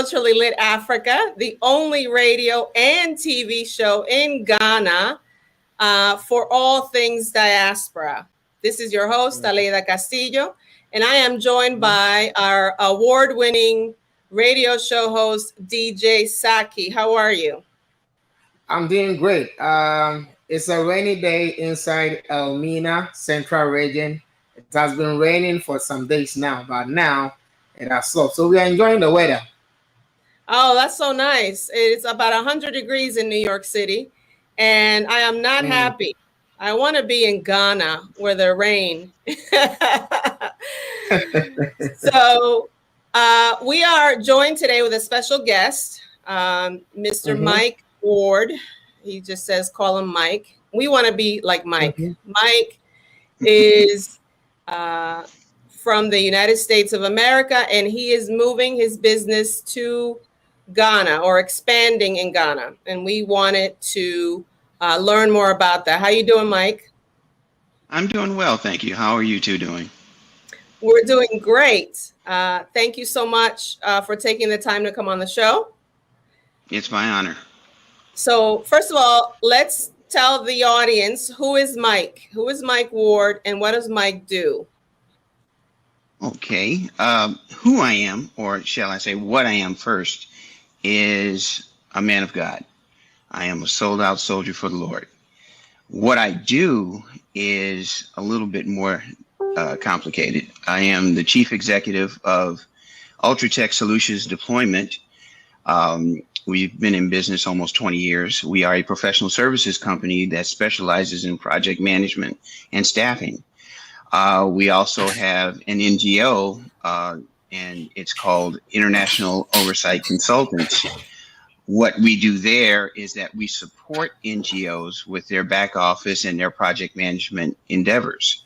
Culturally Lit Africa, the only radio and TV show in Ghana for all things diaspora. This is your host, Aleida Castillo, and I am joined by our award-winning radio show host, DJ Saki. How are you? I'm doing great. It's a rainy day inside Elmina, Central Region. It has been raining for some days now, but now it has stopped. So we are enjoying the weather. Oh, that's so nice. It's about 100 degrees in New York City, and I am not happy. I want to be in Ghana where there rain. So we are joined today with a special guest, Mr. Mike Ward. He just says, call him Mike. We want to be like Mike. Mike is from the United States of America, and he is moving his business to Ghana or expanding in Ghana. And we wanted to learn more about that. How you doing, Mike? I'm doing well, thank you. How are you two doing? We're doing great. Thank you so much for taking the time to come on the show. It's my honor. So first of all, let's tell the audience, who is Mike? Who is Mike Ward, and what does Mike do? Okay. Who I am, or shall I say what I am first, is a man of God. I am a sold out soldier for the Lord. What I do is a little bit more complicated. I am the chief executive of Ultratech Solutions Deployment. We've been in business almost 20 years. We are a professional services company that specializes in project management and staffing. We also have an NGO, and it's called International Oversight Consultants. What we do there is that we support NGOs with their back office and their project management endeavors.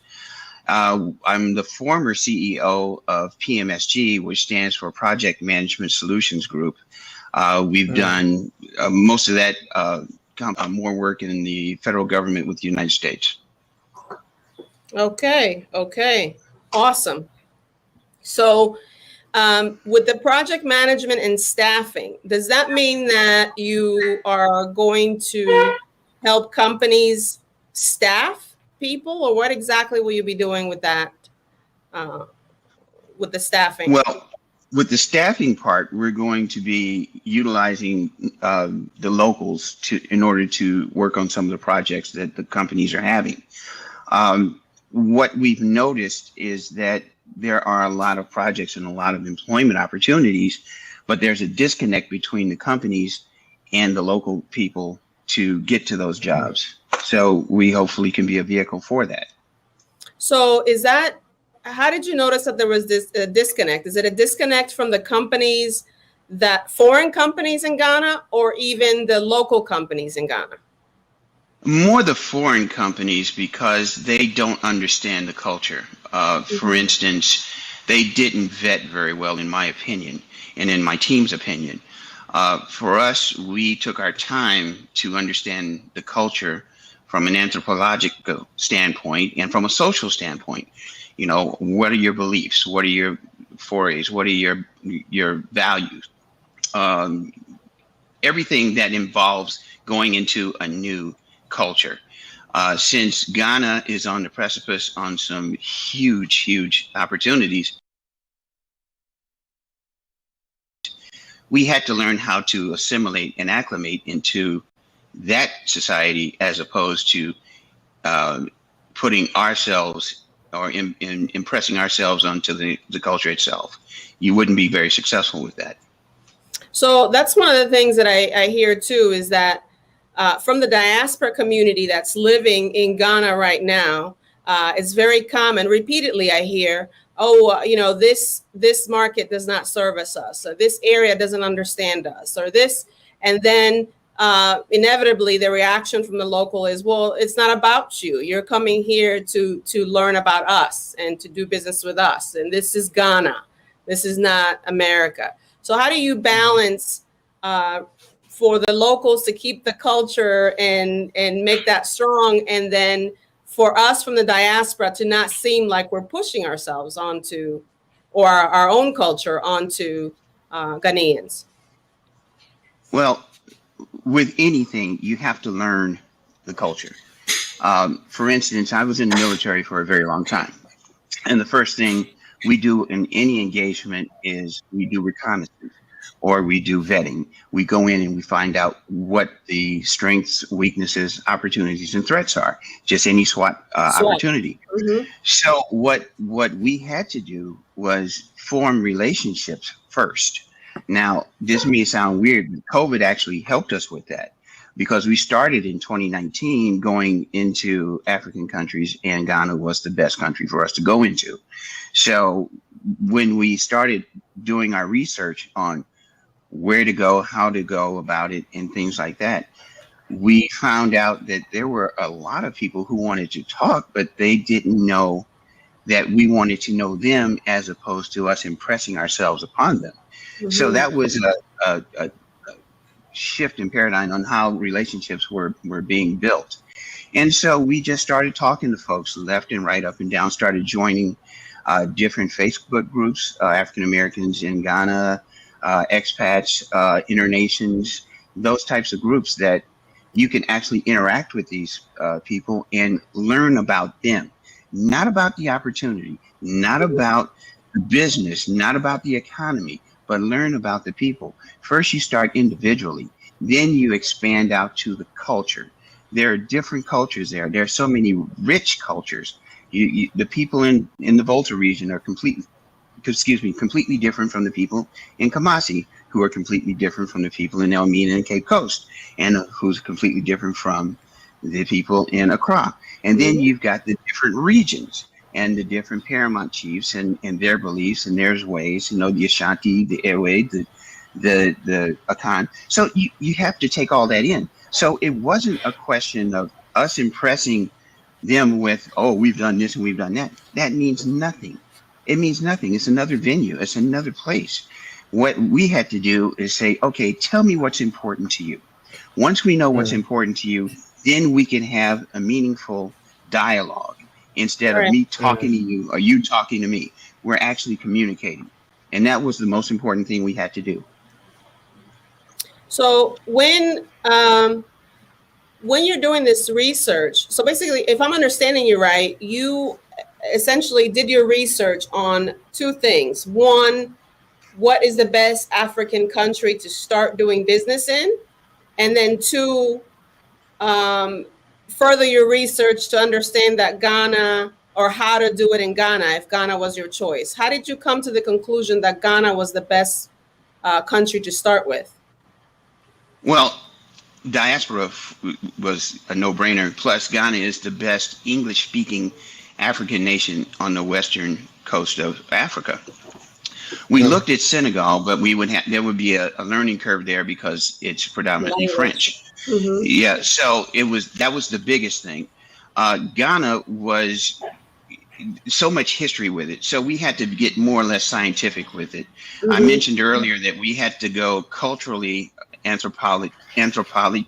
I'm the former CEO of PMSG, which stands for Project Management Solutions Group. We've done most of that, more work in the federal government with the United States. Okay. Awesome. So with the project management and staffing, does that mean that you are going to help companies staff people, or what exactly will you be doing with that, with the staffing? Well, with the staffing part, we're going to be utilizing the locals in order to work on some of the projects that the companies are having. What we've noticed is that there are a lot of projects and a lot of employment opportunities, but there's a disconnect between the companies and the local people to get to those jobs. So we hopefully can be a vehicle for that. So how did you notice that there was this disconnect? Is it a disconnect from the companies, that foreign companies in Ghana, or even the local companies in Ghana? More the foreign companies, because they don't understand the culture. For instance, they didn't vet very well, in my opinion, and in my team's opinion. For us, we took our time to understand the culture from an anthropological standpoint and from a social standpoint. You know, what are your beliefs? What are your forays? What are your values? Everything that involves going into a new culture. Since Ghana is on the precipice on some huge opportunities, we had to learn how to assimilate and acclimate into that society, as opposed to putting ourselves or impressing ourselves onto the culture itself. You wouldn't be very successful with that. So that's one of the things that I hear too, is that from the diaspora community that's living in Ghana right now, it's very common. Repeatedly, I hear, this market does not service us, or this area doesn't understand us, or this, and then inevitably the reaction from the local is, well, it's not about you. You're coming here to learn about us and to do business with us, and this is Ghana. This is not America. So how do you balance for the locals to keep the culture and make that strong, and then for us from the diaspora to not seem like we're pushing ourselves onto, or our own culture onto Ghanaians? Well, with anything, you have to learn the culture. For instance, I was in the military for a very long time. And the first thing we do in any engagement is we do reconnaissance or we do vetting. We go in and we find out what the strengths, weaknesses, opportunities, and threats are. Just any SWOT opportunity. Mm-hmm. So what we had to do was form relationships first. Now, this may sound weird, but COVID actually helped us with that because we started in 2019 going into African countries, and Ghana was the best country for us to go into. So when we started doing our research on where to go, how to go about it, and things like that, we found out that there were a lot of people who wanted to talk, but they didn't know that we wanted to know them as opposed to us impressing ourselves upon them. Mm-hmm. So that was a shift in paradigm on how relationships were being built. And so we just started talking to folks left and right, up and down, started joining different Facebook groups, African Americans in Ghana, expats, internations, those types of groups that you can actually interact with these people and learn about them, not about the opportunity, not about the business, not about the economy, but learn about the people. First, you start individually, then you expand out to the culture. There are different cultures there. There are so many rich cultures. The people in the Volta region are completely different from the people in Kumasi, who are completely different from the people in Elmina and Cape Coast, and who's completely different from the people in Accra. And then you've got the different regions and the different paramount chiefs and their beliefs and their ways, the Ashanti, the Ewe, the Akan. So you have to take all that in. So it wasn't a question of us impressing them with, oh, we've done this and we've done that. That means nothing. It means nothing. It's another venue. It's another place. What we had to do is say, okay, tell me what's important to you. Once we know what's important to you, then we can have a meaningful dialogue instead of me talking to you or you talking to me. We're actually communicating. And that was the most important thing we had to do. So when you're doing this research, so basically, if I'm understanding you right, you essentially did your research on two things. One, what is the best African country to start doing business in? And then two, further your research to understand that Ghana, or how to do it in Ghana, if Ghana was your choice. How did you come to the conclusion that Ghana was the best country to start with? Well, diaspora was a no-brainer. Plus, Ghana is the best English-speaking African nation on the western coast of Africa. We looked at Senegal, but there would be a learning curve there because it's predominantly French. Mm-hmm. Yeah, so that was the biggest thing. Ghana was so much history with it, so we had to get more or less scientific with it. Mm-hmm. I mentioned earlier that we had to go culturally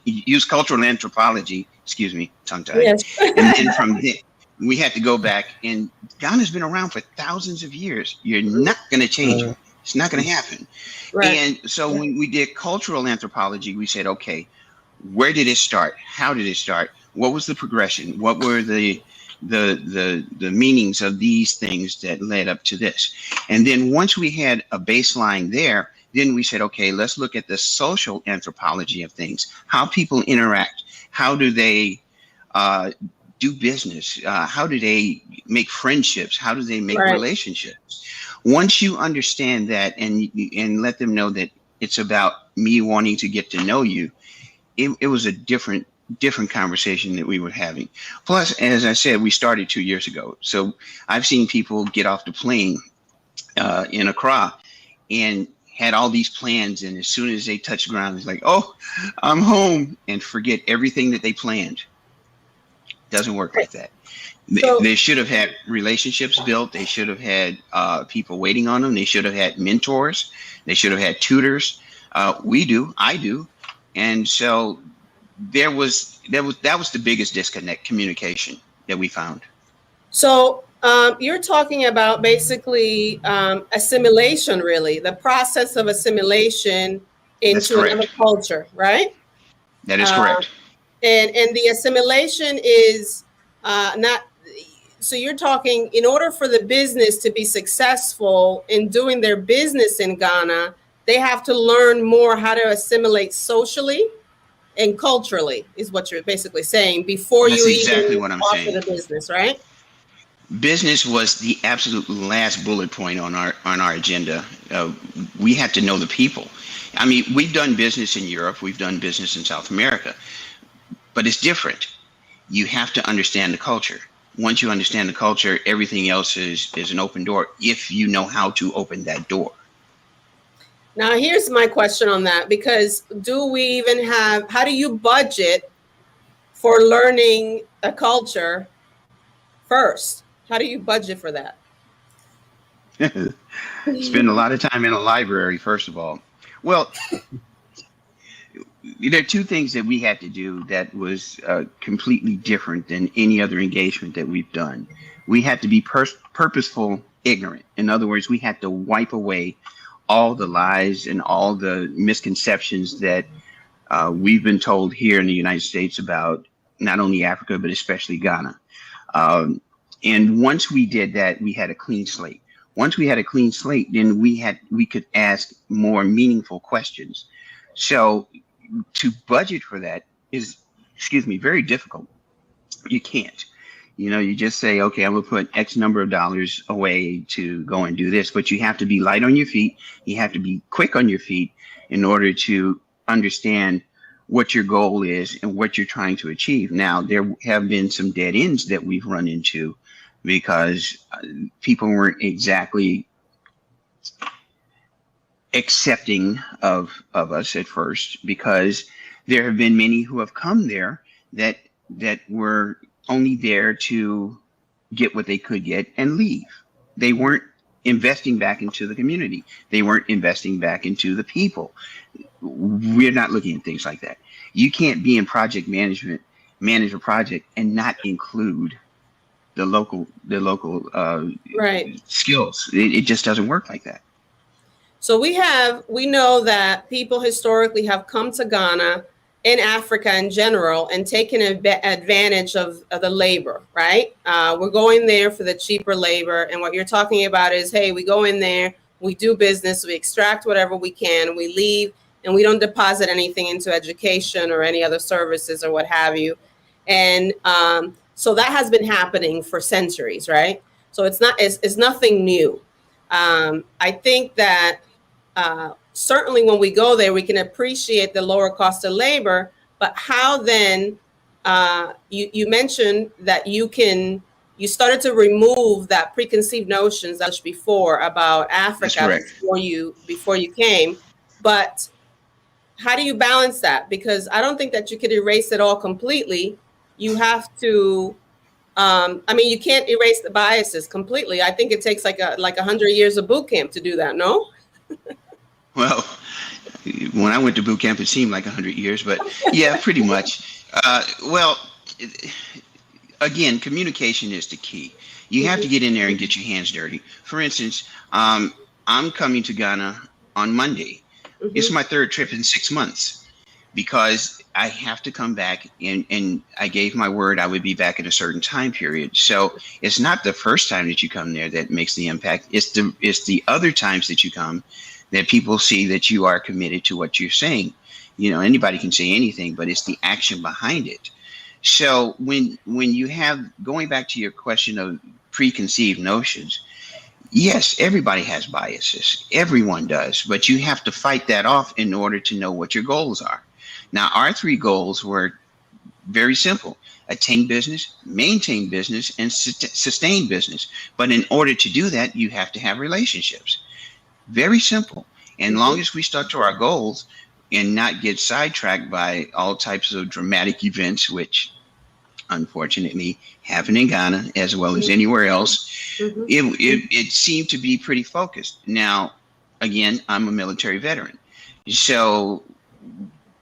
use cultural anthropology. Excuse me, tongue-tied. Yes. And then from there, we had to go back, and Ghana's been around for thousands of years. You're not going to change it. It's not going to happen. Right. And so when we did cultural anthropology, we said, okay, where did it start? How did it start? What was the progression? What were the meanings of these things that led up to this? And then once we had a baseline there, then we said, okay, let's look at the social anthropology of things. How people interact. How do they do business? How do they make friendships? How do they make relationships? Once you understand that and let them know that it's about me wanting to get to know you, it was a different conversation that we were having. Plus, as I said, we started 2 years ago. So I've seen people get off the plane in Accra and had all these plans, and as soon as they touch ground, it's like, oh, I'm home, and forget everything that they planned. Doesn't work like that. They should have had relationships built. They should have had people waiting on them. They should have had mentors. They should have had tutors. I do. And so that was the biggest disconnect, communication, that we found. So You're talking about basically assimilation, really, the process of assimilation That's into another correct. culture, right? That is Uh, correct. and the assimilation is not. So you're talking in order for the business to be successful in doing their business in Ghana, they have to learn more how to assimilate socially and culturally, is what you're basically saying before That's you exactly even what I'm offer saying. the business, right? Business was the absolute last bullet point on our agenda. We had to know the people. I mean, we've done business in Europe, we've done business in South America, but it's different. You have to understand the culture. Once you understand the culture, everything else is an open door if you know how to open that door. Now, here's my question on that, because do we even have, how do you budget for learning a culture first? How do you budget for that? Spend a lot of time in a library, first of all. Well, there are two things that we had to do that was completely different than any other engagement that we've done. We had to be purposeful ignorant. In other words, we had to wipe away all the lies and all the misconceptions that we've been told here in the United States about not only Africa, but especially Ghana. And once we did that, we had a clean slate. Once we had a clean slate, then we could ask more meaningful questions. So to budget for that is, excuse me, very difficult. You can't. You just say, okay, I'm gonna put X number of dollars away to go and do this, but you have to be light on your feet. You have to be quick on your feet in order to understand what your goal is and what you're trying to achieve. Now, there have been some dead ends that we've run into because people weren't exactly accepting of us at first, because there have been many who have come there that were only there to get what they could get and leave. They weren't investing back into the community. They weren't investing back into the people. We're not looking at things like that. You can't be in project management, manage a project, and not include the local Right. skills. It just doesn't work like that. So we know that people historically have come to Ghana in Africa in general and taken advantage of the labor, right? We're going there for the cheaper labor. And what you're talking about is, hey, we go in there, we do business, we extract whatever we can, we leave, and we don't deposit anything into education or any other services or what have you. And so that has been happening for centuries, right? So it's nothing new. I think that certainly when we go there, we can appreciate the lower cost of labor, but how then, you mentioned that you started to remove that preconceived notions that was before about Africa before you came, but how do you balance that? Because I don't think that you could erase it all completely. You have to, you can't erase the biases completely. I think it takes like 100 years of boot camp to do that, no? Well, when I went to boot camp, it seemed like 100 years, but yeah, pretty much. Again, communication is the key. You have to get in there and get your hands dirty. For instance, I'm coming to Ghana on Monday. Mm-hmm. It's my third trip in 6 months because I have to come back, and I gave my word I would be back at a certain time period. So it's not the first time that you come there that makes the impact. It's the other times that you come that people see that you are committed to what you're saying. Anybody can say anything, but it's the action behind it. So when you have, going back to your question of preconceived notions, yes, everybody has biases. Everyone does, but you have to fight that off in order to know what your goals are. Now, our 3 goals were very simple: attain business, maintain business, and sustain business. But in order to do that, you have to have relationships. Very simple. And long as we stuck to our goals and not get sidetracked by all types of dramatic events, which unfortunately happen in Ghana as well as anywhere else, it seemed to be pretty focused. Now, again, I'm a military veteran. So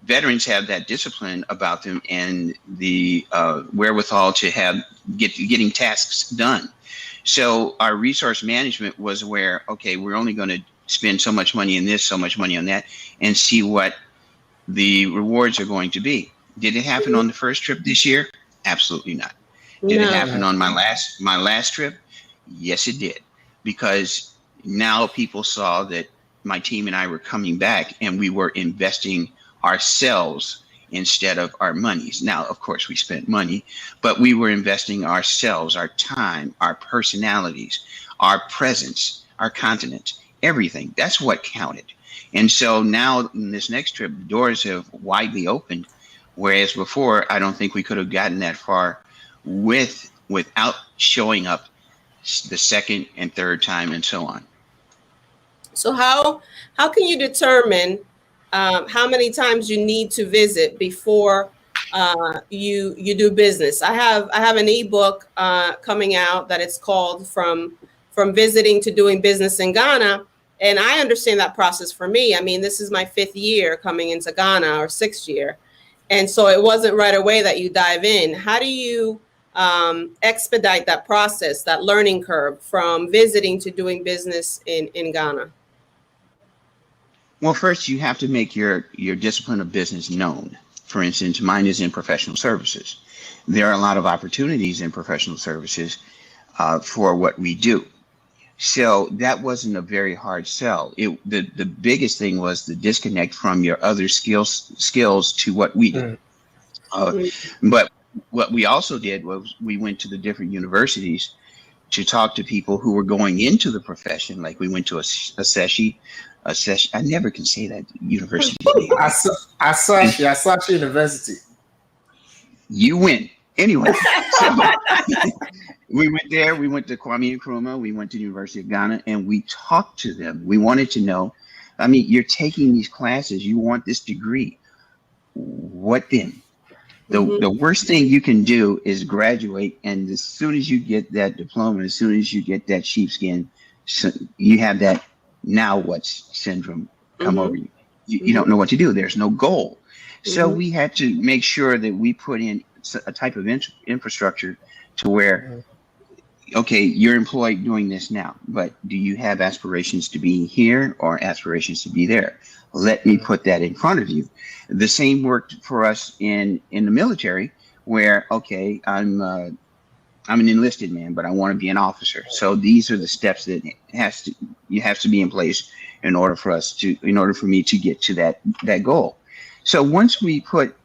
veterans have that discipline about them and the wherewithal to getting tasks done. So our resource management was where, okay, we're only going to spend so much money in this, so much money on that, and see what the rewards are going to be. Did it happen on the first trip this year? Absolutely not. Did it happen on my last trip? Yes, it did. Because now people saw that my team and I were coming back and we were investing ourselves instead of our monies. Now, of course, we spent money, but we were investing ourselves, our time, our personalities, our presence, our continence, everything. That's what counted. And so now in this next trip, the doors have widely opened, whereas before, I don't think we could have gotten that far without showing up the second and third time and so on. So how can you determine how many times you need to visit before you do business? I have an ebook coming out that it's called From Visiting to Doing Business in Ghana. And I understand that process for me. I mean, this is my 5th year coming into Ghana, or 6th year. And so it wasn't right away that you dive in. How do you expedite that process, that learning curve from visiting to doing business in Ghana? Well, first, you have to make your discipline of business known. For instance, mine is in professional services. There are a lot of opportunities in professional services for what we do. So that wasn't a very hard sell. The biggest thing was the disconnect from your other skills to what we do. But what we also did was we went to the different universities to talk to people who were going into the profession. Like we went to a session. I never can say that university name. Asachi University. You win. Anyway, so we went there. We went to Kwame Nkrumah. We went to the University of Ghana, and we talked to them. We wanted to know, I mean, you're taking these classes. You want this degree. What then? The worst thing you can do is graduate, and as soon as you get that diploma, as soon as you get that sheepskin, so you have that now what's syndrome come over you. You don't know what to do. There's no goal. So we had to make sure that we put in a type of infrastructure to where, okay, you're employed doing this now, but do you have aspirations to be here or aspirations to be there? Let me put that in front of you. The same worked for us in the military, where, okay, I'm an enlisted man, but I want to be an officer. So these are the steps that you have to be in place in order for me to get to that goal. So once we put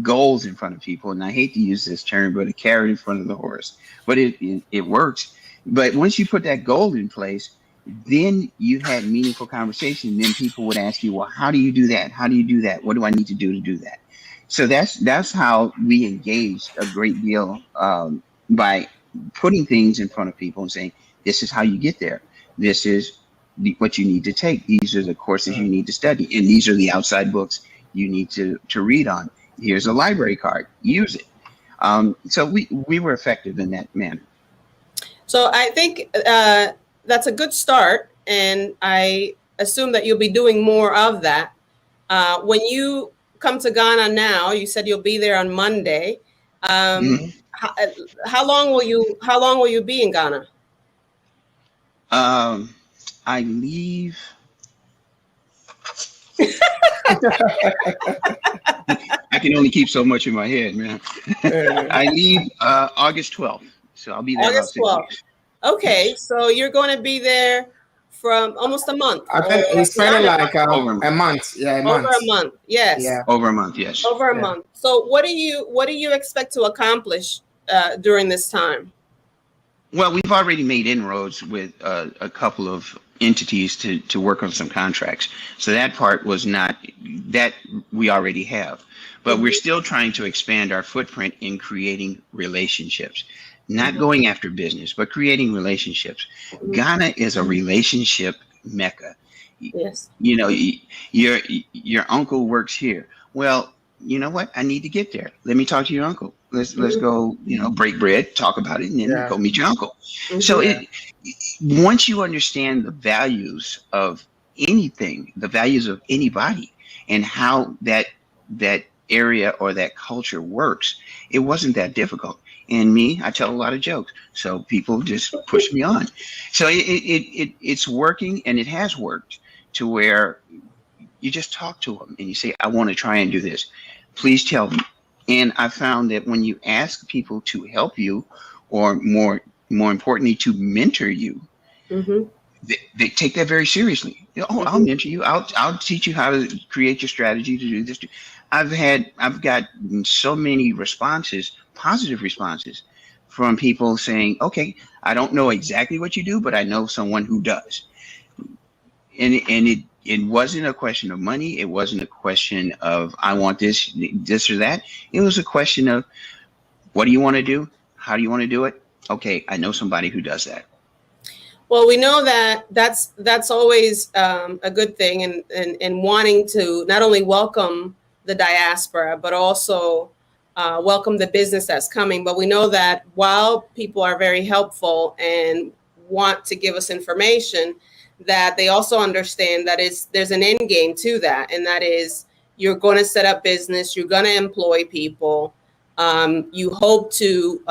goals in front of people, and I hate to use this term, but a carrot in front of the horse, but it works. But once you put that goal in place, then you had meaningful conversation. Then people would ask you, well, how do you do that? How do you do that? What do I need to do that? So that's how we engaged a great deal by putting things in front of people and saying, this is how you get there. This is what you need to take. These are the courses you need to study. And these are the outside books you need to read on. Here's a library card. Use it. So we were effective in that manner. So I think that's a good start. And I assume that you'll be doing more of that. When you come to Ghana now, you said you'll be there on Monday. How long will you be in Ghana? I leave. I can only keep so much in my head, man. I leave August 12th, so I'll be there August 12th. Okay, so you're going to be there from almost a month. I think it's kind of like a month. Yeah, a month. Over a month. Yes. Yeah. Over a month. Yes. Over a month. So what do you expect to accomplish during this time? Well, we've already made inroads with a couple of entities to work on some contracts. So that part was not, that we already have. But we're still trying to expand our footprint in creating relationships. Not going after business, but creating relationships. Ghana is a relationship mecca. Yes. You know, your uncle works here. Well, you know what? I need to get there. Let me talk to your uncle. Let's go, break bread, talk about it, and then go meet your uncle. So once you understand the values of anything, the values of anybody, and how that area or that culture works, it wasn't that difficult. And me, I tell a lot of jokes, so people just push me on. So it's working, and it has worked to where you just talk to them and you say, I want to try and do this. Please tell me. And I found that when you ask people to help you, or more importantly, to mentor you, Mm-hmm. they take that very seriously. Oh, I'll mentor you. I'll teach you how to create your strategy to do this. I've got so many responses, positive responses, from people saying, okay, I don't know exactly what you do, but I know someone who does. And it wasn't a question of money. It wasn't a question of I want this or that. It was a question of, what do you want to do? How do you want to do it? Okay, I know somebody who does that. Well, we know that that's always a good thing, and wanting to not only welcome the diaspora, but also welcome the business that's coming. But we know that while people are very helpful and want to give us information, that they also understand that there's an end game to that, and that is you're going to set up business, you're going to employ people, you hope to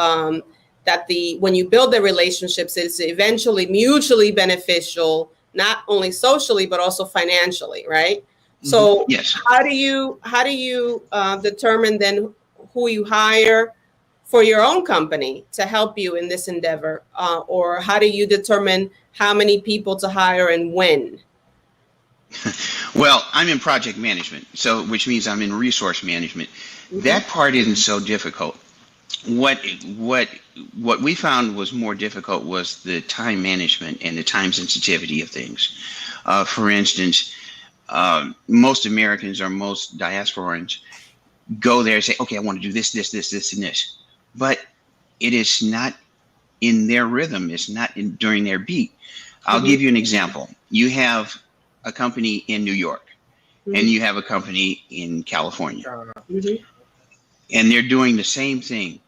that when you build the relationships, it's eventually mutually beneficial, not only socially but also financially, right? Mm-hmm. So yes. How do you determine then who you hire for your own company to help you in this endeavor, or how do you determine how many people to hire and when? Well, I'm in project management, so which means I'm in resource management. Mm-hmm. That part isn't so difficult. What we found was more difficult was the time management and the time sensitivity of things. For instance, most Americans or most diasporans go there and say, okay, I want to do this, and this. But it is not in their rhythm. It's not during their beat. I'll mm-hmm. give you an example. You have a company in New York, mm-hmm. and you have a company in California. Mm-hmm. And they're doing the same thing.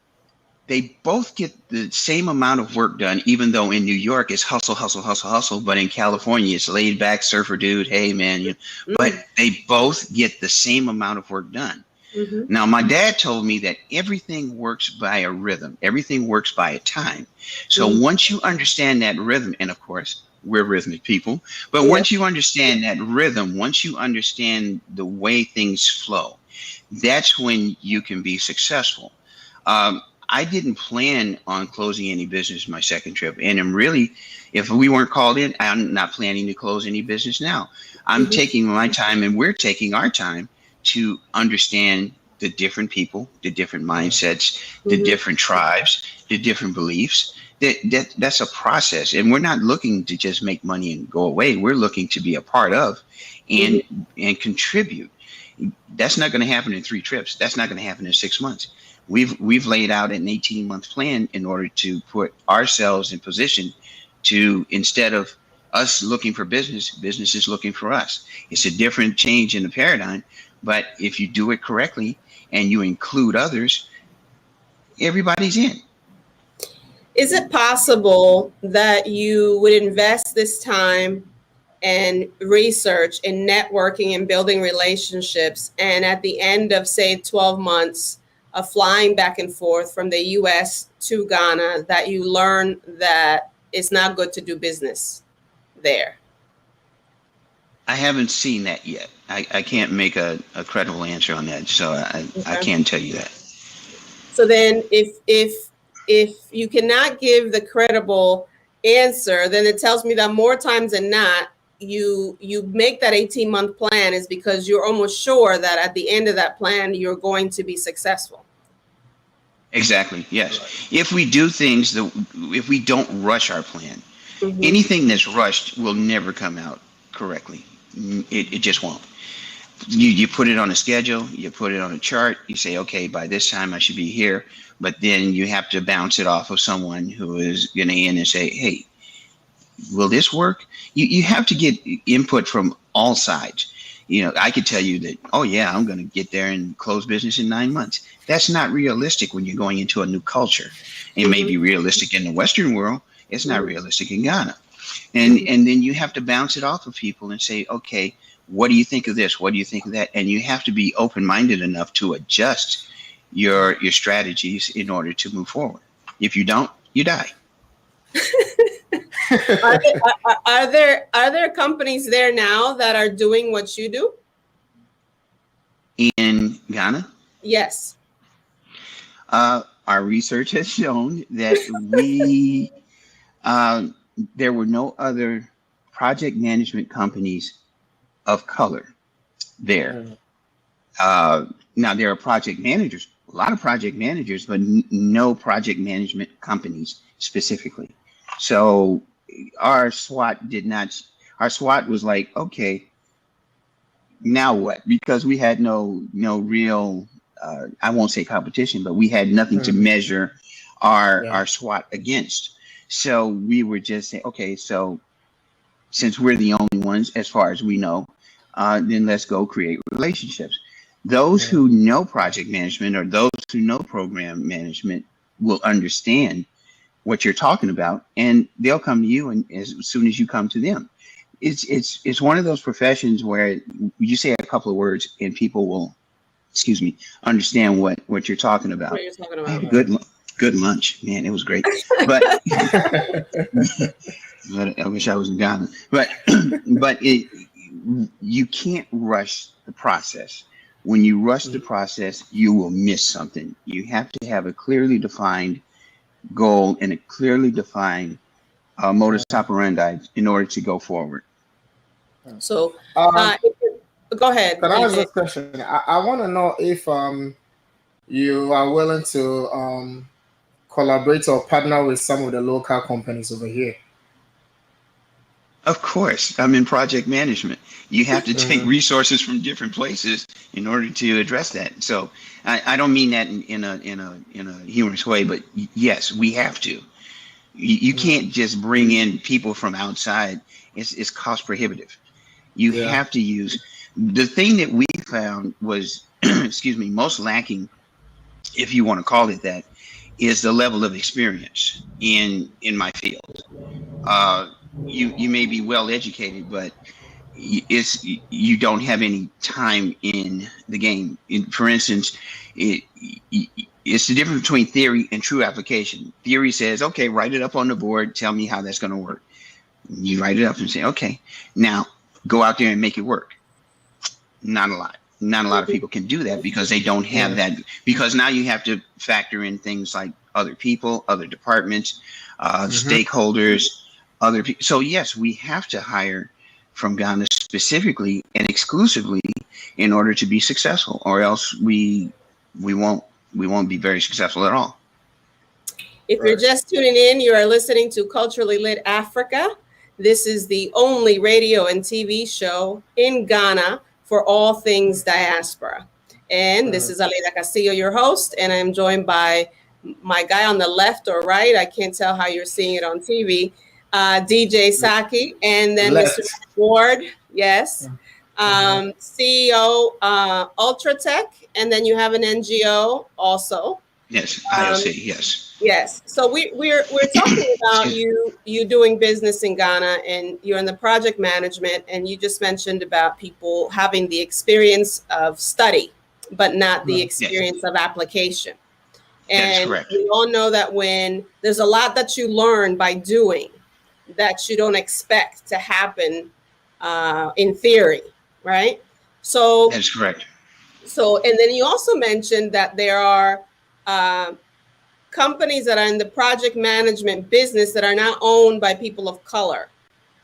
They both get the same amount of work done, even though in New York it's hustle, but in California it's laid back surfer dude. Hey man, mm-hmm. But they both get the same amount of work done. Mm-hmm. Now, my dad told me that everything works by a rhythm. Everything works by a time. So mm-hmm. once you understand that rhythm, and of course we're rhythmic people, but once you understand that rhythm, once you understand the way things flow, that's when you can be successful. I didn't plan on closing any business my second trip. And I'm really, if we weren't called in, I'm not planning to close any business now. I'm mm-hmm. taking my time, and we're taking our time to understand the different people, the different mindsets, mm-hmm. the different tribes, the different beliefs. That's a process. And we're not looking to just make money and go away. We're looking to be a part of and mm-hmm. and contribute. That's not going to happen in 3 trips. That's not going to happen in 6 months. We've laid out an 18-month plan in order to put ourselves in position to, instead of us looking for business is looking for us. It's a different change in the paradigm, but if you do it correctly and you include others, everybody's in. Is it possible that you would invest this time and research and networking and building relationships, and at the end of, say, 12 months of flying back and forth from the US to Ghana, that you learn that it's not good to do business there? I haven't seen that yet. I can't make a credible answer on that, so I can't tell you that. So then if you cannot give the credible answer, then it tells me that more times than not, you make that 18-month plan is because you're almost sure that at the end of that plan, you're going to be successful. Exactly. Yes. Right. If we do things, if we don't rush our plan, mm-hmm. anything that's rushed will never come out correctly. It just won't. You put it on a schedule, you put it on a chart, you say, okay, by this time I should be here. But then you have to bounce it off of someone who is going to in and say, hey, will this work? You have to get input from all sides. I could tell you that, oh yeah, I'm going to get there and close business in 9 months. That's not realistic when you're going into a new culture. It may be realistic in the Western world. It's not realistic in Ghana. And then you have to bounce it off of people and say, okay, what do you think of this? What do you think of that? And you have to be open-minded enough to adjust your strategies in order to move forward. If you don't, you die. Are there companies there now that are doing what you do? In Ghana, Yes. our research has shown that we there were no other project management companies of color there. Now there are project managers, a lot of project managers, but no project management companies specifically. So our SWOT was like, okay, now what? Because we had no real, I won't say competition, but we had nothing to measure our SWOT against. So we were just saying, okay, so since we're the only ones, as far as we know, then let's go create relationships. Those who know project management or those who know program management will understand what you're talking about, and they'll come to you, and as soon as you come to them. It's one of those professions where you say a couple of words and people will, understand what you're talking about. What you're talking about. Good lunch, man. It was great, but I wish I was in Ghana. But you can't rush the process. When you rush the process, you will miss something. You have to have a clearly defined goal and a clearly defined modus operandi in order to go forward. So, go ahead. Can I ask a question? I want to know if you are willing to collaborate or partner with some of the local companies over here. Of course, I'm in project management. You have to take resources from different places in order to address that. So I don't mean that in a humorous way, but yes, we have to. You can't just bring in people from outside. It's cost prohibitive. You have to use the thing that we found was, most lacking, if you want to call it that, is the level of experience in my field. You may be well educated, but you don't have any time in the game. For instance, it's the difference between theory and true application. Theory says, okay, write it up on the board, tell me how that's going to work. You write it up and say, okay, now go out there and make it work. Not a lot of people can do that because they don't have that, because now you have to factor in things like other people, other departments, stakeholders, other people. So yes, we have to hire from Ghana specifically and exclusively in order to be successful, or else we won't be very successful at all. If you're just tuning in, you are listening to Culturally Lit Africa. This is the only radio and TV show in Ghana for all things diaspora. And this is Aleida Castillo, your host, and I'm joined by my guy on the left or right. I can't tell how you're seeing it on TV. DJ Saki, and then Mr. Ward, yes. CEO Ultratech, and then you have an NGO also. Yes, IOC, yes. Yes. So we're talking about you doing business in Ghana, and you're in the project management, and you just mentioned about people having the experience of study, but not the experience of application. And we all know that when there's a lot that you learn by doing that you don't expect to happen in theory, right? So that's correct. So, and then you also mentioned that there are companies that are in the project management business that are not owned by people of color.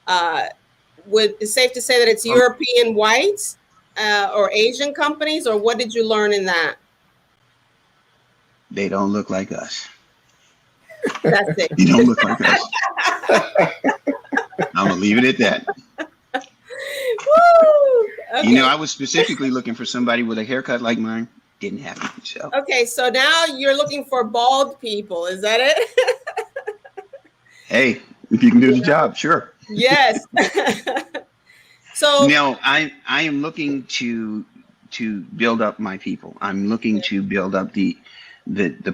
It's safe to say that it's European whites or Asian companies, or what did you learn in that? They don't look like us. That's it. They don't look like us. I'm gonna leave it at that. Woo! Okay. You know, I was specifically looking for somebody with a haircut like mine. Didn't happen. So okay, so now you're looking for bald people. Is that it? Hey, if you can do the job, sure. Yes. So no, I am looking to build up my people. I'm looking to build up the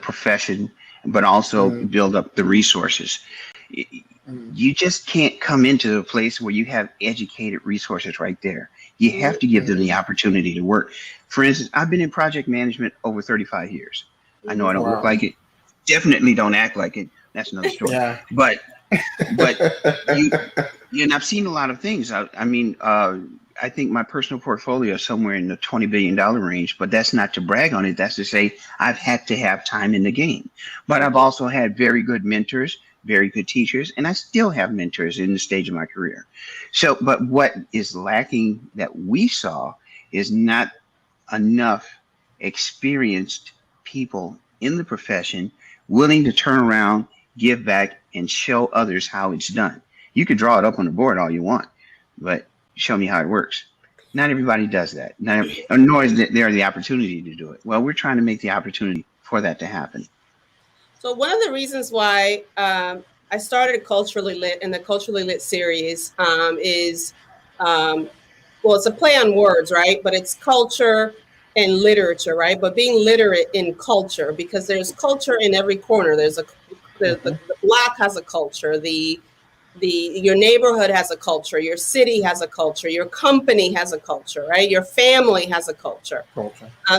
profession, but also build up the resources. You just can't come into a place where you have educated resources right there. You have to give them the opportunity to work. For instance, I've been in project management over 35 years. I know I don't look Wow. like it. Definitely don't act like it. That's another story. Yeah. But and I've seen a lot of things. I think my personal portfolio is somewhere in the $20 billion range, but that's not to brag on it. That's to say I've had to have time in the game. But I've also had very good mentors, very good teachers, and I still have mentors in the stage of my career. So, but what is lacking that we saw is not enough experienced people in the profession willing to turn around, give back, and show others how it's done. You could draw it up on the board all you want, but show me how it works. Not everybody does that. Nor is there the opportunity to do it. Well, we're trying to make the opportunity for that to happen. So one of the reasons why I started Culturally Lit, and the Culturally Lit series is, well, it's a play on words, right? But it's culture and literature, right? But being literate in culture, because there's culture in every corner. There's the block has a culture, your neighborhood has a culture, your city has a culture, your company has a culture, right? Your family has a culture.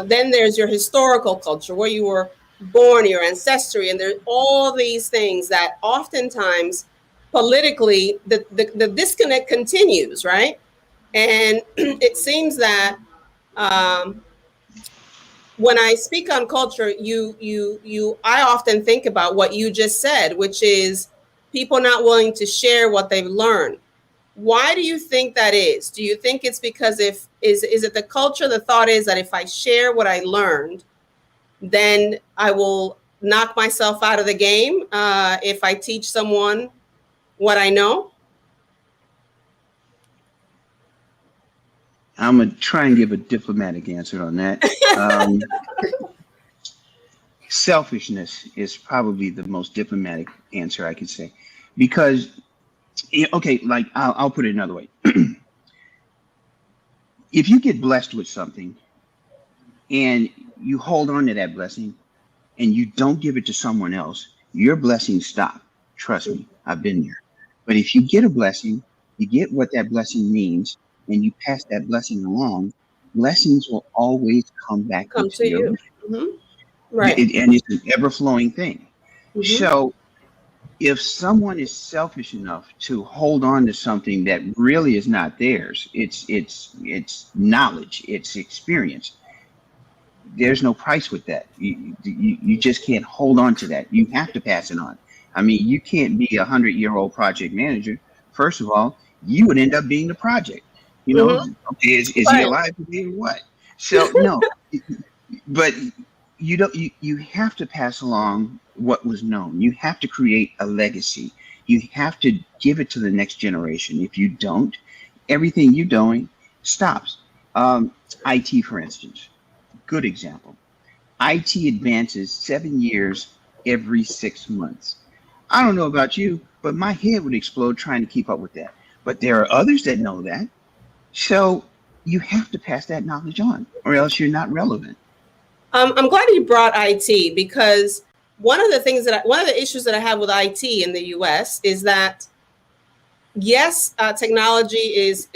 Then there's your historical culture, where you were born, your ancestry, and there's all these things that oftentimes politically the disconnect continues, right? And it seems that when I speak on culture, I often think about what you just said, which is people not willing to share what they've learned. Why do you think that is? Do you think it's because is it the culture? The thought is that if I share what I learned, then I will knock myself out of the game if I teach someone what I know? I'm going to try and give a diplomatic answer on that. Selfishness is probably the most diplomatic answer I could say. Because, okay, like I'll put it another way. If you get blessed with something and you hold on to that blessing and you don't give it to someone else, your blessings stop. Trust me, I've been there. But if you get a blessing, you get what that blessing means, and you pass that blessing along, blessings will always come back Come to you. Mm-hmm. Right. And it's an ever-flowing thing. Mm-hmm. So if someone is selfish enough to hold on to something that really is not theirs, it's knowledge, it's experience, there's no price with that. You just can't hold on to that. You have to pass it on. I mean, you can't be 100-year-old project manager. First of all, you would end up being the project. You know, okay, is he alive today or what? So no, but you have to pass along what was known. You have to create a legacy. You have to give it to the next generation. If you don't, everything you're doing stops. IT, for instance, good example. IT advances 7 years every 6 months. I don't know about you, but my head would explode trying to keep up with that. But there are others that know that. So you have to pass that knowledge on, or else you're not relevant. I'm glad you brought IT, because one of the issues that I have with IT in the U.S. is that, yes, technology is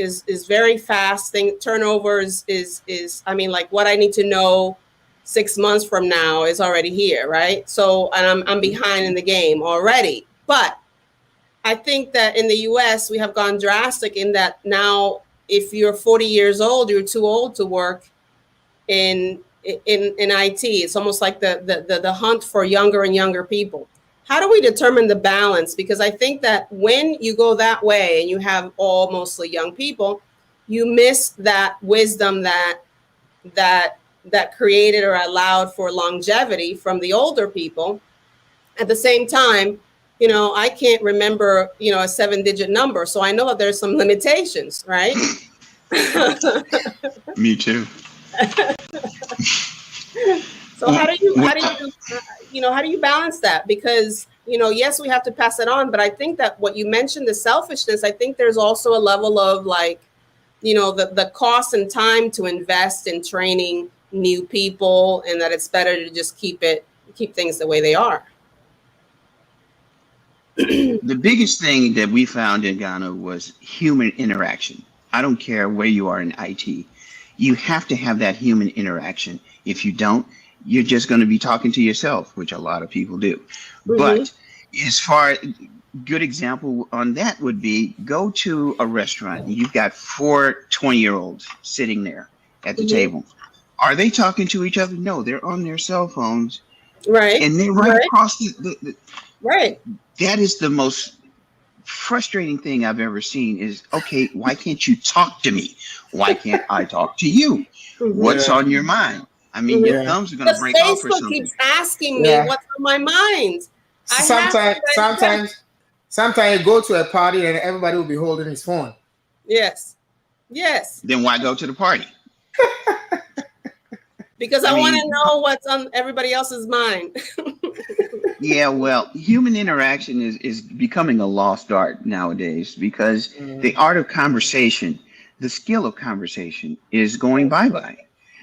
very fast. Turnover is I mean, like what I need to know 6 months from now is already here, right? So, and I'm behind in the game already. But I think that in the U.S. we have gone drastic in that now, if you're 40 years old, you're too old to work in IT. It's almost like the hunt for younger and younger people. How do we determine the balance? Because I think that when you go that way and you have all mostly young people, you miss that wisdom that created or allowed for longevity from the older people. At the same time, you know, I can't remember, you know, a 7-digit number. So I know that there's some limitations, right? Me too. So how do you balance that? Because, you know, yes, we have to pass it on, but I think that what you mentioned, the selfishness, I think there's also a level of like, you know, the cost and time to invest in training new people, and that it's better to just keep things the way they are. The biggest thing that we found in Ghana was human interaction. I don't care where you are in IT. You have to have that human interaction. If you don't, you're just going to be talking to yourself, which a lot of people do. But as far good example on that would be go to a restaurant and you've got 4 20-year-olds sitting there at the table. Are they talking to each other? No, they're on their cell phones. Right. And they're right across the right. That is the most frustrating thing I've ever seen is, okay, why can't you talk to me? Why can't I talk to you? What's on your mind? I mean, your thumbs are going to break off or Facebook something. keeps asking me what's on my mind. Sometimes you go to a party and everybody will be holding his phone. Yes. Yes. Then why go to the party? Because I want to know what's on everybody else's mind. Yeah, well, human interaction is becoming a lost art nowadays because the art of conversation, the skill of conversation is going bye-bye.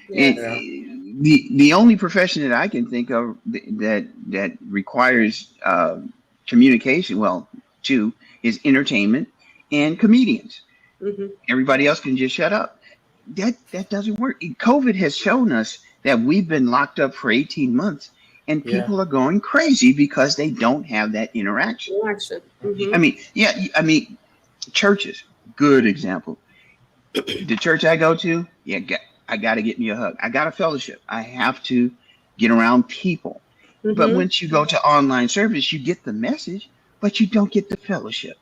The only profession that I can think of that requires communication, two, is entertainment and comedians. Everybody else can just shut up. That doesn't work. COVID has shown us that we've been locked up for 18 months and people are going crazy because they don't have that interaction. I mean, churches, good example. The church I go to, I got to get me a hug. I got a fellowship. I have to get around people. But once you go to online service, you get the message, but you don't get the fellowship.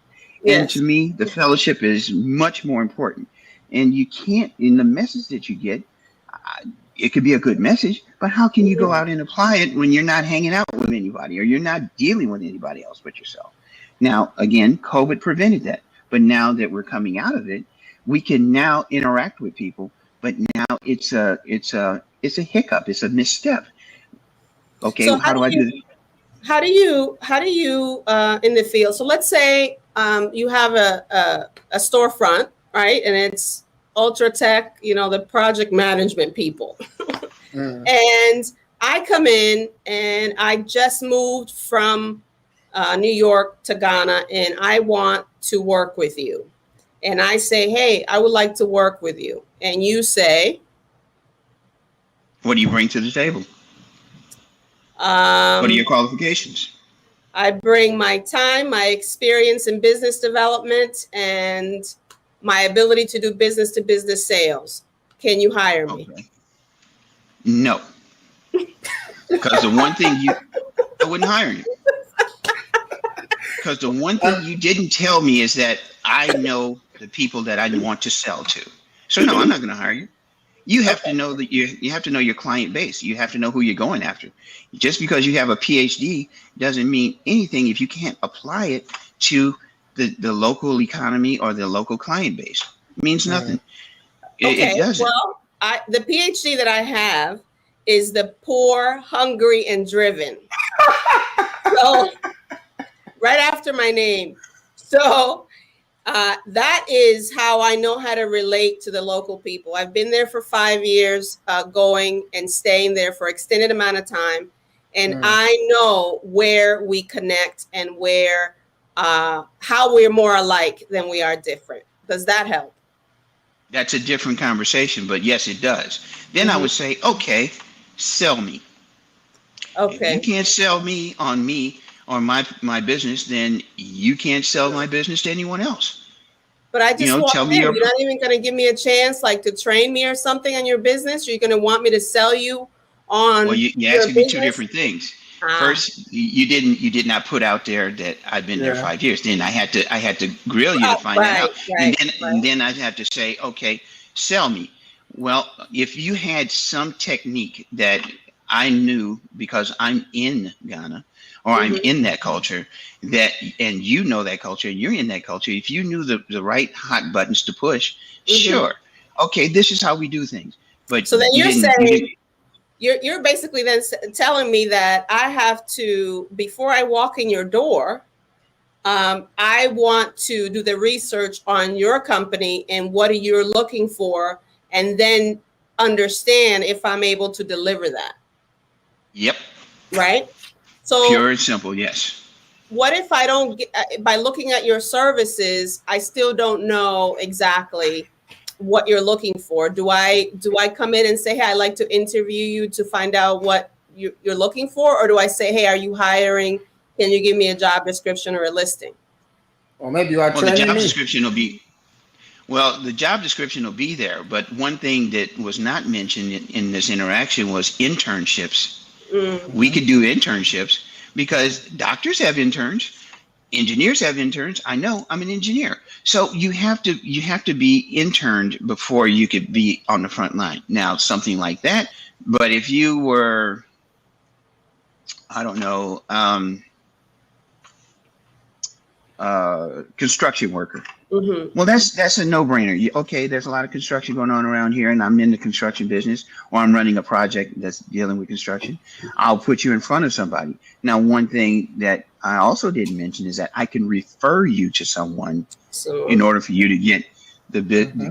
And to me, the fellowship is much more important. And you can't, in the message that you get, it could be a good message, but how can you go out and apply it when you're not hanging out with anybody or you're not dealing with anybody else but yourself? Now, again, COVID prevented that. But now that we're coming out of it, we can now interact with people. But now it's a hiccup. It's a misstep. Okay, so how do I do this? How do you in the field? So let's say you have a storefront, right? And it's Ultratech, the project management people. And I come in and I just moved from New York to Ghana and I want to work with you. And I say, hey, I would like to work with you. And you say, what do you bring to the table? What are your qualifications? I bring my time, my experience in business development, and my ability to do business to business sales. Can you hire me? Okay. No. Because the one thing I wouldn't hire you. Because the one thing you didn't tell me is that I know the people that I want to sell to. So no, I'm not going to hire you. You have to know that you have to know your client base. You have to know who you're going after. Just because you have a PhD doesn't mean anything if you can't apply it to the local economy or the local client base. It means nothing. It doesn't. Well, the PhD that I have is the poor, hungry, and driven. So right after my name. So that is how I know how to relate to the local people. I've been there for 5 years, going and staying there for extended amount of time. And I know where we connect and where, how we're more alike than we are different. Does that help? That's a different conversation, but yes, it does. Then I would say, okay, sell me. Okay. If you can't sell me or my business, then you can't sell my business to anyone else. But I just walked in. You're not even going to give me a chance, like, to train me or something on your business? You're going to want me to sell you on? Well, you asking me two different things. First, you did not put out there that I've been there 5 years. Then I had to grill you to find that out. And then I had to say, okay, sell me. Well, if you had some technique that I knew because I'm in Ghana or I'm in that culture, and you know that culture, and you're in that culture, if you knew the right hot buttons to push, sure. Okay, this is how we do things. But so then you're saying, you're basically then telling me that I have to, before I walk in your door, I want to do the research on your company and what you're looking for, and then understand if I'm able to deliver that. Yep. Right? So pure and simple, yes. What if I don't get, by looking at your services, I still don't know exactly what you're looking for? Do I come in and say, hey, I'd like to interview you to find out what you're looking for? Or do I say, hey, are you hiring? Can you give me a job description or a listing? Or maybe you are Well, the training job me. description will be the job description will be there. But one thing that was not mentioned in this interaction was internships. We could do internships because doctors have interns, engineers have interns. I know, I'm an engineer. So you have to be interned before you could be on the front line. Now, something like that. But if you were, I don't know, construction worker. Well, that's a no-brainer. Okay, there's a lot of construction going on around here, and I'm in the construction business, or I'm running a project that's dealing with construction. I'll put you in front of somebody. Now, one thing that I also didn't mention is that I can refer you to someone in order for you to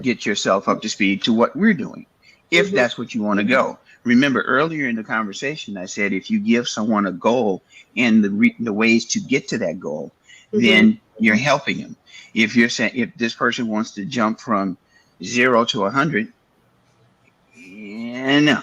get yourself up to speed to what we're doing, if that's what you want to go. Remember, earlier in the conversation, I said if you give someone a goal and the ways to get to that goal, then you're helping them. If you're saying, if this person wants to jump from 0 to 100, no,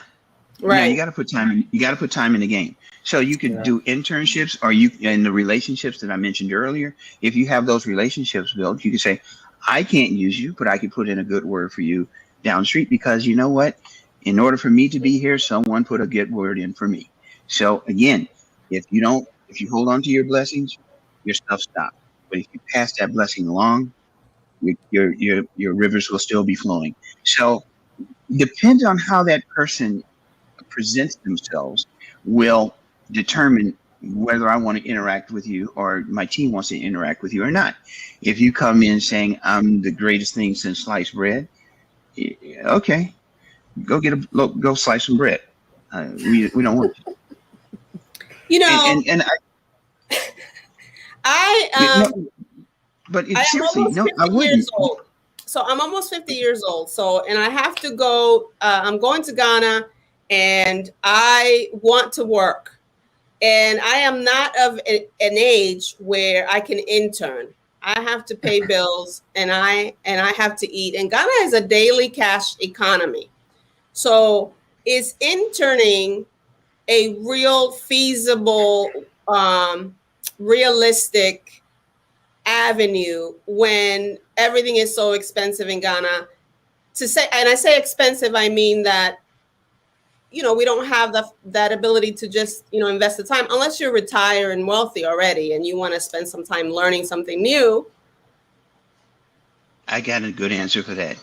right? You got to put time in. You got to put time in the game. So you could do internships, or and the relationships that I mentioned earlier. If you have those relationships built, you can say, I can't use you, but I can put in a good word for you down the street, because you know what? In order for me to be here, someone put a good word in for me. So again, if you hold on to your blessings, your stuff stops. But if you pass that blessing along, your rivers will still be flowing. So depends on how that person presents themselves will determine whether I want to interact with you or my team wants to interact with you or not. If you come in saying I'm the greatest thing since sliced bread, okay, go slice some bread. We don't want you. You know, and but seriously, no, I wouldn't. So I'm almost 50 years old. So, and I have to go, I'm going to Ghana and I want to work. And I am not of an age where I can intern. I have to pay bills and I have to eat. And Ghana is a daily cash economy. So is interning a real feasible, realistic avenue when everything is so expensive in Ghana? To say, and I say expensive, I mean that, you know, we don't have that ability to just, you know, invest the time unless you're retired and wealthy already and you want to spend some time learning something new. I got a good answer for that.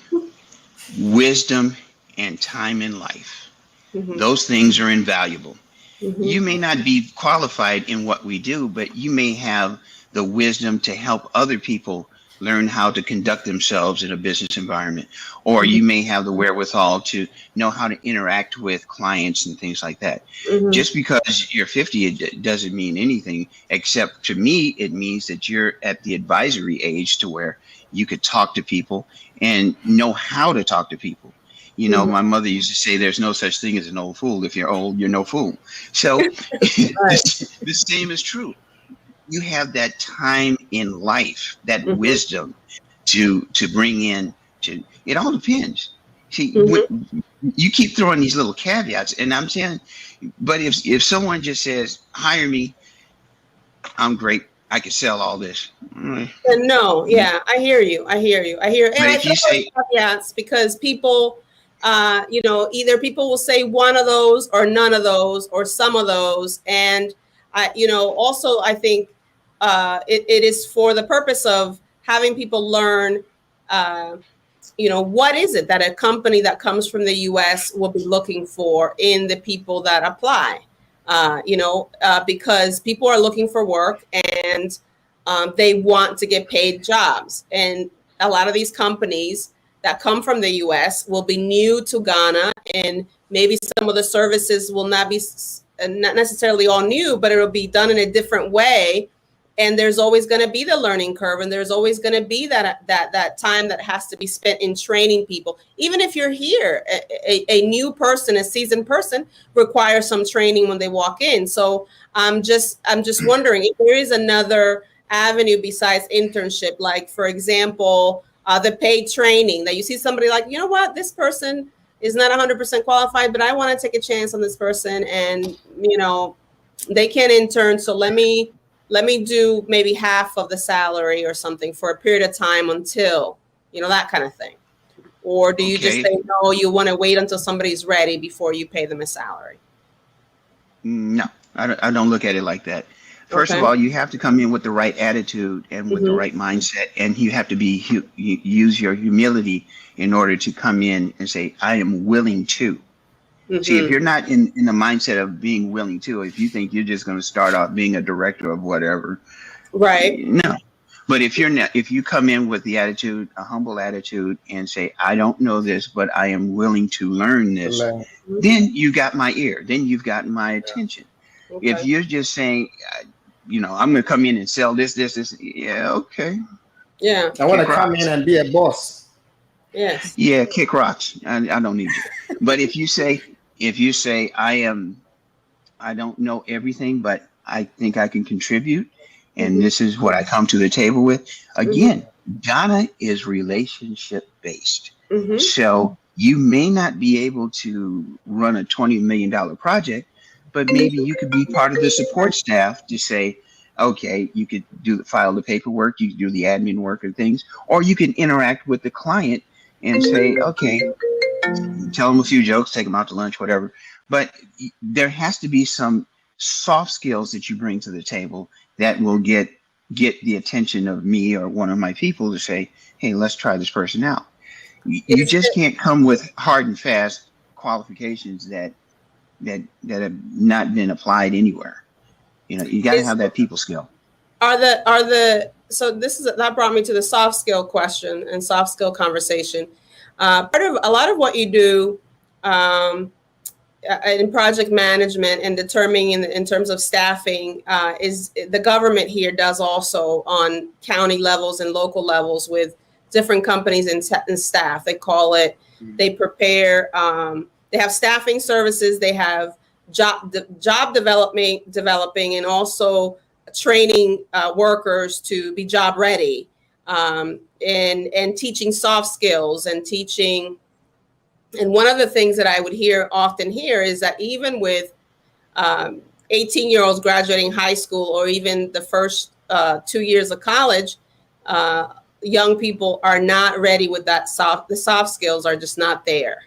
Wisdom and time in life. Those things are invaluable. You may not be qualified in what we do, but you may have the wisdom to help other people learn how to conduct themselves in a business environment, or you may have the wherewithal to know how to interact with clients and things like that. Just because you're 50, it doesn't mean anything, except to me, it means that you're at the advisory age to where you could talk to people and know how to talk to people. You know, my mother used to say there's no such thing as an old fool. If you're old, you're no fool. So the same is true. You have that time in life, that wisdom to bring in. It all depends. See, you keep throwing these little caveats, and I'm saying, but if someone just says, hire me, I'm great, I can sell all this. No, yeah, I hear you. And I if you say caveats because people, you know, either people will say one of those or none of those or some of those, and you know, also I think it is for the purpose of having people learn, you know, what is it that a company that comes from the U.S. will be looking for in the people that apply, you know, because people are looking for work and they want to get paid jobs. And a lot of these companies that come from the U.S. will be new to Ghana, and maybe some of the services will not be not necessarily all new, but it'll be done in a different way. And there's always going to be the learning curve, and there's always going to be that time that has to be spent in training people. Even if you're here, a new person, a seasoned person, requires some training when they walk in. So I'm just wondering if there is another avenue besides internship. Like, for example, the paid training that you see somebody like, you know what, this person is not 100% qualified, but I want to take a chance on this person, and they can intern. So let me do maybe half of the salary or something for a period of time until, that kind of thing. Or do you just say, no, you want to wait until somebody's ready before you pay them a salary? No, I don't look at it like that. First of all, you have to come in with the right attitude and with the right mindset, and you have to use your humility in order to come in and say, I am willing to. See, if you're not in the mindset of being willing to, if you think you're just going to start off being a director of whatever, right? No. But if you come in with the attitude, a humble attitude, and say, I don't know this, but I am willing to learn this, then you got my ear. Then you've gotten my attention. Okay. If you're just saying, I'm going to come in and sell this, yeah, okay. Yeah. I want to come in and be a boss. Yes. Yeah, kick rocks. I don't need you. But if you say, I don't know everything, but I think I can contribute, and this is what I come to the table with. Again, Ghana is relationship based. So you may not be able to run a $20 million project, but maybe you could be part of the support staff to say, okay, you could file the paperwork, you could do the admin work and things, or you can interact with the client and say, okay, tell them a few jokes, take them out to lunch, whatever. But there has to be some soft skills that you bring to the table that will get the attention of me or one of my people to say, hey, let's try this person out. You just can't come with hard and fast qualifications that have not been applied anywhere. You got to have that people skill. So that brought me to the soft skill question and soft skill conversation. Part of a lot of what you do in project management and determining in terms of staffing is the government here does also on county levels and local levels with different companies and staff. They call it, they prepare, they have staffing services, they have job developing and also training workers to be job ready, and teaching soft skills and teaching. And one of the things that I would often hear is that even with 18-year-olds graduating high school or even the first 2 years of college, young people are not ready with the soft skills are just not there.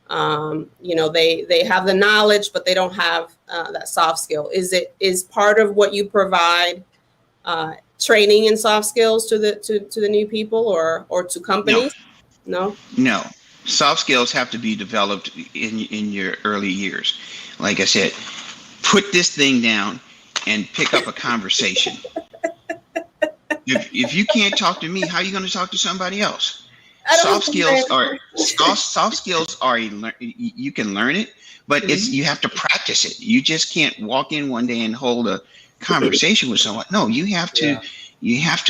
They have the knowledge, but they don't have that soft skill. Is part of what you provide training in soft skills to the new people or to companies? No. Soft skills have to be developed in your early years. Like I said, put this thing down and pick up a conversation. If you can't talk to me, how are you going to talk to somebody else? Soft skills are you can learn it, but you have to practice it. You just can't walk in one day and hold a conversation with someone. No, you have to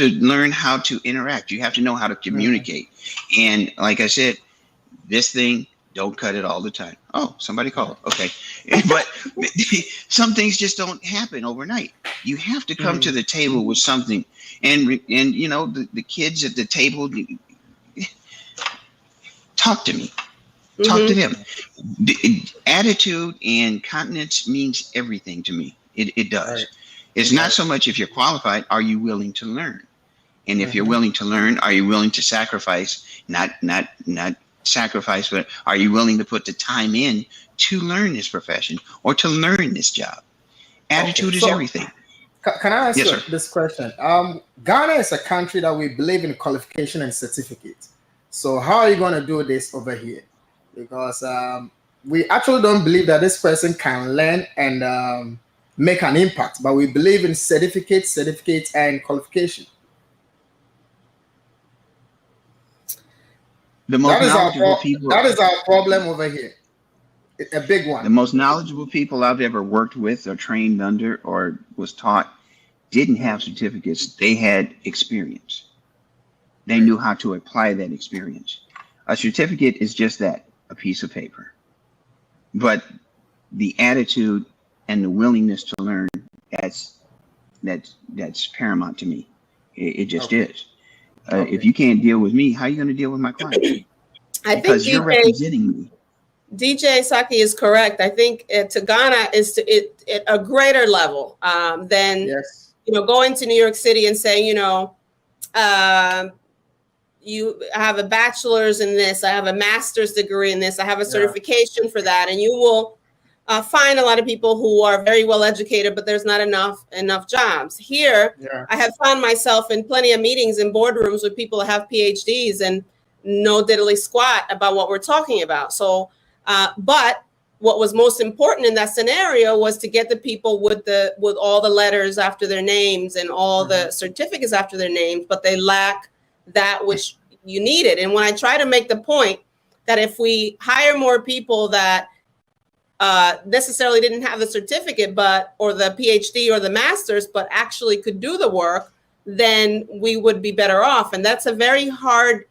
learn how to interact. You have to know how to communicate. And like I said, this thing, don't cut it all the time. Oh, somebody called. Okay. But some things just don't happen overnight. You have to come to the table with something. And the kids at the table, talk to me. Talk to them. Attitude and continence means everything to me. It does. Right. It's not so much if you're qualified, are you willing to learn? And if you're willing to learn, are you willing to sacrifice? Not sacrifice, but are you willing to put the time in to learn this profession or to learn this job? Attitude is everything. Can I ask you this question? Ghana is a country that we believe in qualification and certificate. So how are you going to do this over here? Because we actually don't believe that this person can learn and make an impact, but we believe in certificates, and qualification. That is our problem over here. A big one. The most knowledgeable people I've ever worked with or trained under or was taught didn't have certificates. They had experience. They knew how to apply that experience. A certificate is just that, a piece of paper. But the attitude and the willingness to learn, that's paramount to me. It just is. Okay. If you can't deal with me, how are you going to deal with my client? I think Because you're representing me. DJ Saki is correct. I think to Ghana is to it a greater level than Yes. going to New York City and saying you have a bachelor's in this, I have a master's degree in this, I have a certification for that, and you will find a lot of people who are very well educated, but there's not enough jobs. Here, I have found myself in plenty of meetings in boardrooms with people that have PhDs and no diddly squat about what we're talking about. So, but what was most important in that scenario was to get the people with all the letters after their names and all the certificates after their names, but they lack that which you needed. And when I try to make the point that if we hire more people that necessarily didn't have the certificate, or the PhD or the master's, but actually could do the work, then we would be better off. And that's very hard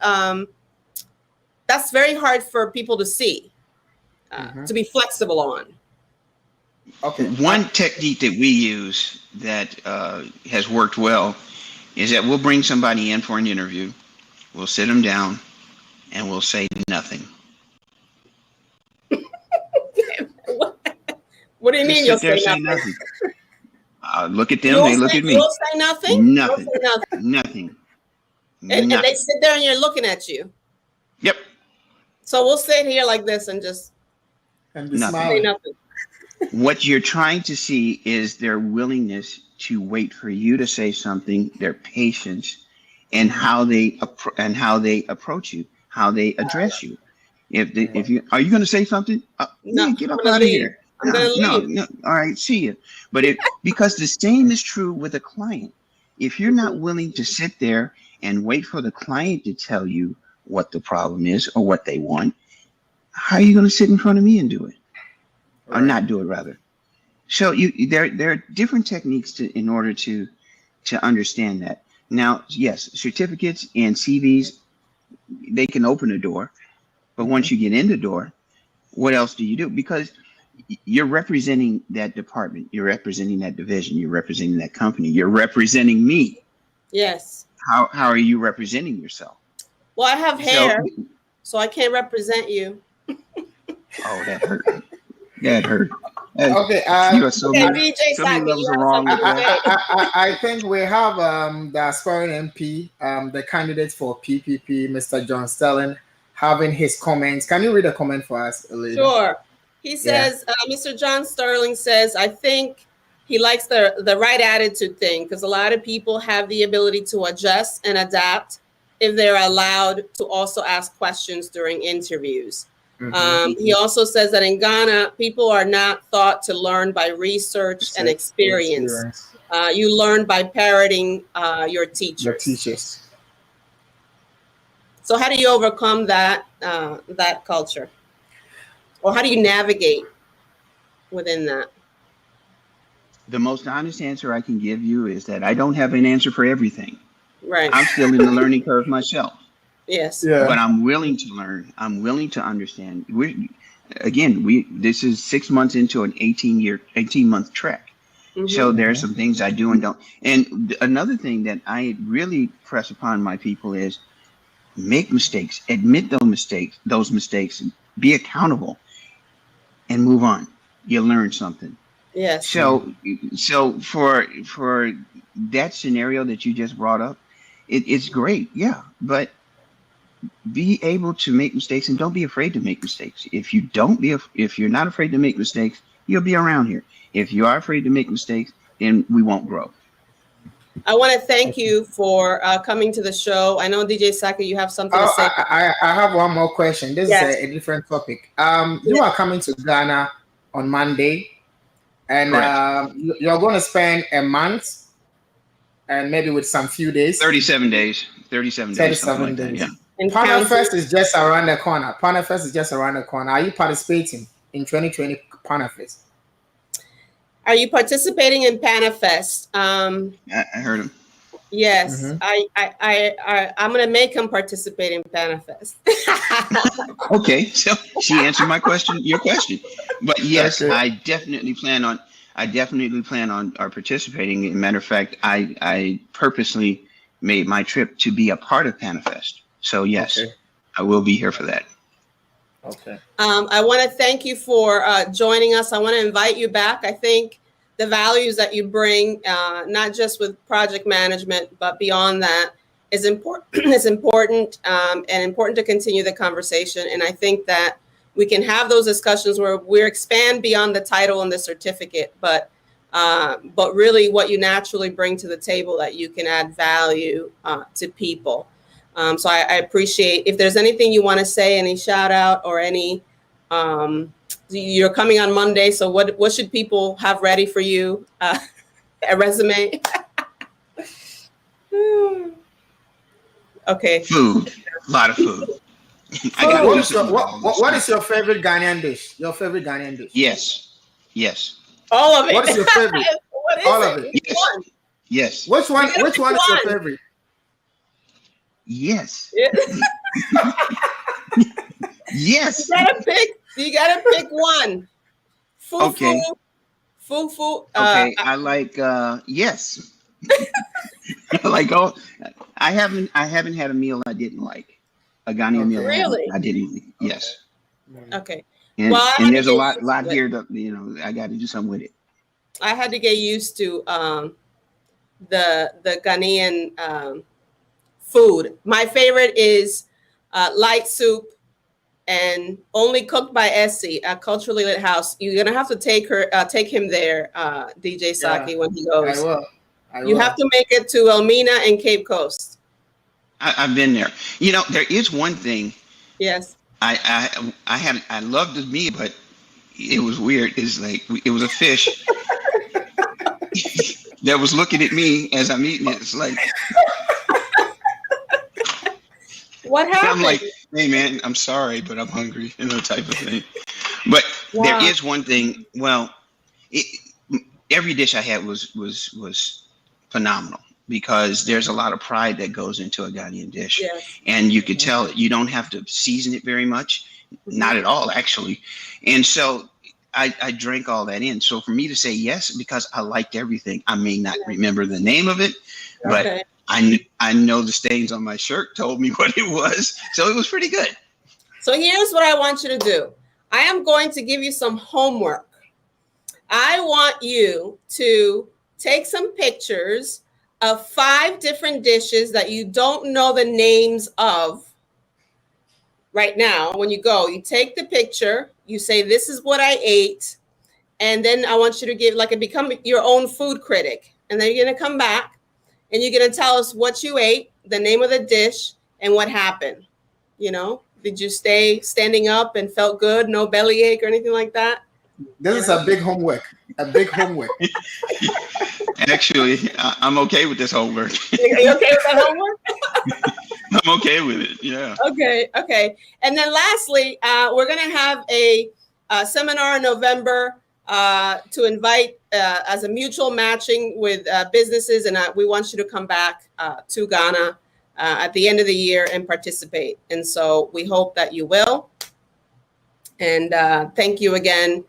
for people to see, to be flexible on. Okay. One technique that we use that has worked well is that we'll bring somebody in for an interview, we'll sit them down, and we'll say nothing. What do you mean you'll say nothing? Look at them, they look at me. You'll say nothing? Nothing. You'll say nothing. Nothing. And they sit there and you're looking at you. Yep. So we'll sit here like this and just be say smiling. nothing. What you're trying to see is their willingness to wait for you to say something, their patience, and how they approach you, how they address you. If you are you going to say something? No, get up I'm gonna out of leave. here. I'm gonna leave. No. All right, see you. But because the same is true with a client. If you're not willing to sit there and wait for the client to tell you what the problem is or what they want, how are you going to sit in front of me and do it? Or not do it, rather. So there are different techniques in order to understand that. Now, yes, certificates and CVs, they can open a door, but once you get in the door, what else do you do? Because you're representing that department, you're representing that division, you're representing that company, you're representing me. Yes. How are you representing yourself? Well, I have hair, so I can't represent you. Oh, that hurt. That hurt. Okay. You are so DJ Saki, levels are wrong with that. I think we have the aspiring MP, the candidate for PPP, Mr. John Sterling, having his comments. Can you read a comment for us, Elena? Sure. He says, Mr. John Sterling says, I think he likes the right attitude thing, because a lot of people have the ability to adjust and adapt if they're allowed to also ask questions during interviews. He also says that in Ghana, people are not thought to learn by research and experience. You learn by parroting your teachers. Your teachers. So how do you overcome that culture? Or how do you navigate within that? The most honest answer I can give you is that I don't have an answer for everything. Right. I'm still in the learning curve myself. Yes. Yeah. But I'm willing to learn. I'm willing to understand. This is 6 months into an 18-month trek. So there are some things I do and don't. And another thing that I really press upon my people is make mistakes, admit those mistakes, be accountable, and move on. You learn something. Yes. So for that scenario that you just brought up, it's great. Yeah. But be able to make mistakes, and don't be afraid to make mistakes. If you're not afraid to make mistakes, you'll be around here. If you are afraid to make mistakes, then we won't grow. I want to thank you for coming to the show. I know, DJ Saki, you have something to say. I have one more question. This is a different topic. You are coming to Ghana on Monday, and you're going to spend a month, and maybe with some few days. 37 days. 37 days. Like that, yeah. PANAFest is just around the corner. Are you participating in 2020 PANAFest? Are you participating in PANAFest? I heard him. Yes, I'm going to make him participate in PANAFest. Okay, so she answered your question. But yes, I definitely plan on participating. As a matter of fact, I purposely made my trip to be a part of Panifest. So yes, Okay. I will be here for that. Okay. I want to thank you for joining us. I want to invite you back. I think the values that you bring, not just with project management, but beyond that, is important. Is important and important to continue the conversation. And I think that we can have those discussions where we expand beyond the title and the certificate, but really what you naturally bring to the table, that you can add value to people. So I appreciate, if there's anything you want to say, any shout out or any, you're coming on Monday. So what should people have ready for you? A resume? Okay. Food, a lot of food. I gotta What do is your, something. what is your favorite Ghanaian dish? Your favorite Ghanaian dish? Yes, yes, All of it. What is your favorite? What is All it? of it. Which Yes. one? yes, Which one? You gotta Which pick one is your one. favorite? yes, Yeah. yes. You gotta pick one. Fufu. Okay. Fufu. Okay, I like yes. I like all. I haven't had a meal I didn't like. A Ghanaian meal Really? I didn't. Yes, Okay. and, Well, I had and to there's a get lot used to it. here that I got to do something with it. I had to get used to the Ghanaian food. My favorite is light soup, and only cooked by Essie at Culturally Lit House. You're gonna have to take him there, DJ Saki, Yeah. when he I goes. will. You have to make it to Elmina and Cape Coast. I've been there. You know, there is one thing Yes. I loved the meal, but it was weird. It's like it was a fish that was looking at me as I'm eating it. It's like What happened? I'm like, hey man, I'm sorry, but I'm hungry, type of thing. But Wow. there is one thing. Well, every dish I had was phenomenal, because there's a lot of pride that goes into a Ghanaian dish, Yes. and you could tell it. You don't have to season it very much, not at all actually. And so I drank all that in. So for me to say yes, because I liked everything, I may not remember the name of it, but Okay. I know the stains on my shirt told me what it was. So it was pretty good. So here's what I want you to do. I am going to give you some homework. I want you to take some pictures of 5 different dishes that you don't know the names of right now. When you go, you take the picture, you say, this is what I ate. And then I want you to become your own food critic. And then you're going to come back and you're going to tell us what you ate, the name of the dish, and what happened. Did you stay standing up and felt good? No bellyache or anything like that? This is a big homework. A big homework. Actually, I'm okay with this homework. Are you okay with that homework? I'm okay with it. Yeah. Okay. And then lastly, we're going to have a seminar in November to invite as a mutual matching with businesses. And we want you to come back to Ghana at the end of the year and participate. And so we hope that you will. And thank you again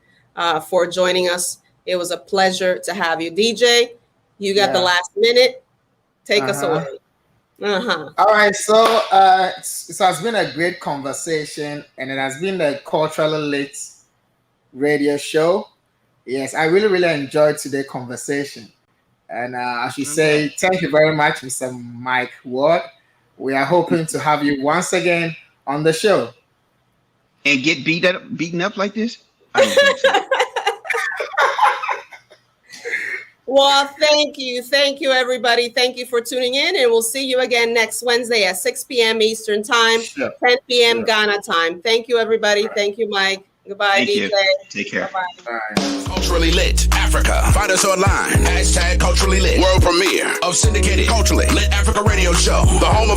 for joining us. It was a pleasure to have you. DJ, you got the last minute. Take us away. All right. So it has been a great conversation, and it has been the Culturally Lit radio show. Yes, I really, really enjoyed today's conversation. And I should say thank you very much, Mr. Mike Ward. We are hoping to have you once again on the show. And get beaten up like this? I don't think so. Well, thank you. Thank you, everybody. Thank you for tuning in. And we'll see you again next Wednesday at 6 p.m. Eastern Time, 10 p.m. Ghana time. Thank you, everybody. Thank you, Mike. Goodbye, Thank DJ. you. Take care. Bye-bye. All right. Culturally Lit Africa. Find us online. #Culturally Lit. World premiere of syndicated Culturally Lit Africa radio show. The home of